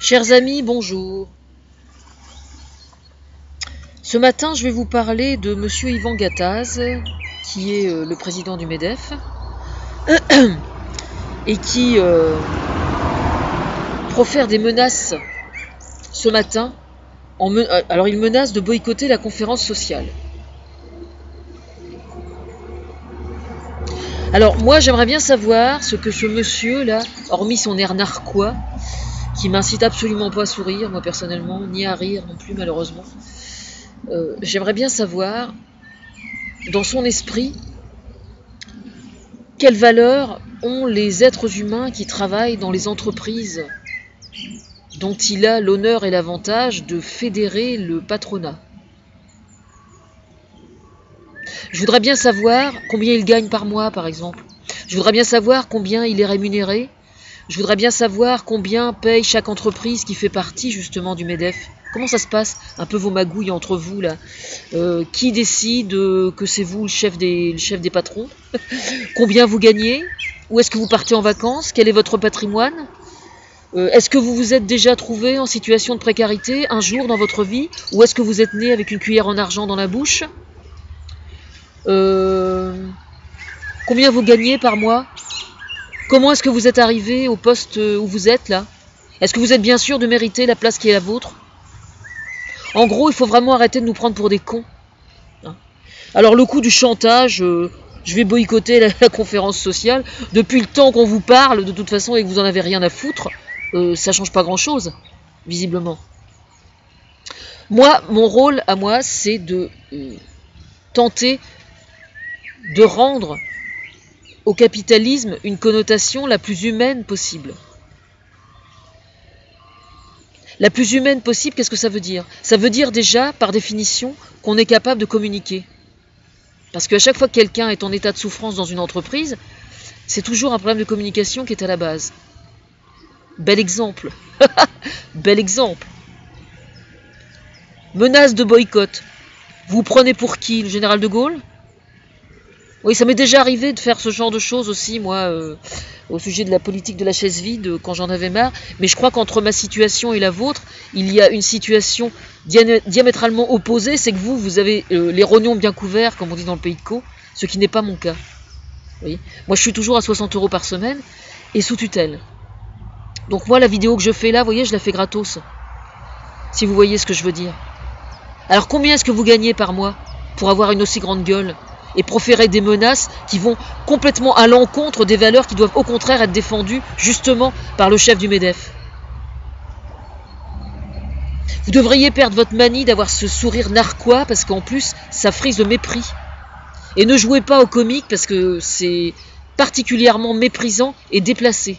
Chers amis, bonjour. Ce matin, je vais vous parler de Monsieur Yvan Gattaz, qui est le président du MEDEF, et qui profère des menaces ce matin. Alors, il menace de boycotter la conférence sociale. Alors, moi, j'aimerais bien savoir ce que ce monsieur-là, hormis son air narquois, qui m'incite absolument pas à sourire, moi personnellement, ni à rire non plus, malheureusement. J'aimerais bien savoir, dans son esprit, quelles valeurs ont les êtres humains qui travaillent dans les entreprises dont il a l'honneur et l'avantage de fédérer le patronat. Je voudrais bien savoir combien il gagne par mois, par exemple. Je voudrais bien savoir combien il est rémunéré. Je voudrais bien savoir combien paye chaque entreprise qui fait partie justement du MEDEF. Comment ça se passe, un peu vos magouilles entre vous là? Qui décide que c'est vous le chef des patrons? Combien vous gagnez? Où est-ce que vous partez en vacances? Quel est votre patrimoine? Est-ce que vous vous êtes déjà trouvé en situation de précarité un jour dans votre vie? Ou est-ce que vous êtes né avec une cuillère en argent dans la bouche? Combien vous gagnez par mois? Comment est-ce que vous êtes arrivé au poste où vous êtes là? Est-ce que vous êtes bien sûr de mériter la place qui est la vôtre? En gros, il faut vraiment arrêter de nous prendre pour des cons. Alors le coup du chantage, je vais boycotter la conférence sociale. Depuis le temps qu'on vous parle, de toute façon, et que vous en avez rien à foutre, ça change pas grand-chose, visiblement. Moi, mon rôle à moi, c'est de tenter de rendre au capitalisme une connotation la plus humaine possible. La plus humaine possible, qu'est-ce que ça veut dire? Ça veut dire déjà, par définition, qu'on est capable de communiquer. Parce qu'à chaque fois que quelqu'un est en état de souffrance dans une entreprise, c'est toujours un problème de communication qui est à la base. Bel exemple. Bel exemple. Menace de boycott. Vous prenez pour qui? Le général de Gaulle? Oui, ça m'est déjà arrivé de faire ce genre de choses aussi, moi, au sujet de la politique de la chaise vide, quand j'en avais marre. Mais je crois qu'entre ma situation et la vôtre, il y a une situation diamétralement opposée. C'est que vous avez les rognons bien couverts, comme on dit dans le pays de Caux, ce qui n'est pas mon cas. Vous voyez, moi, je suis toujours à 60 € par semaine et sous tutelle. Donc moi, la vidéo que je fais là, vous voyez, je la fais gratos. Si vous voyez ce que je veux dire. Alors, combien est-ce que vous gagnez par mois pour avoir une aussi grande gueule et proférer des menaces qui vont complètement à l'encontre des valeurs qui doivent au contraire être défendues justement par le chef du MEDEF? Vous devriez perdre votre manie d'avoir ce sourire narquois parce qu'en plus ça frise le mépris. Et ne jouez pas au comique parce que c'est particulièrement méprisant et déplacé.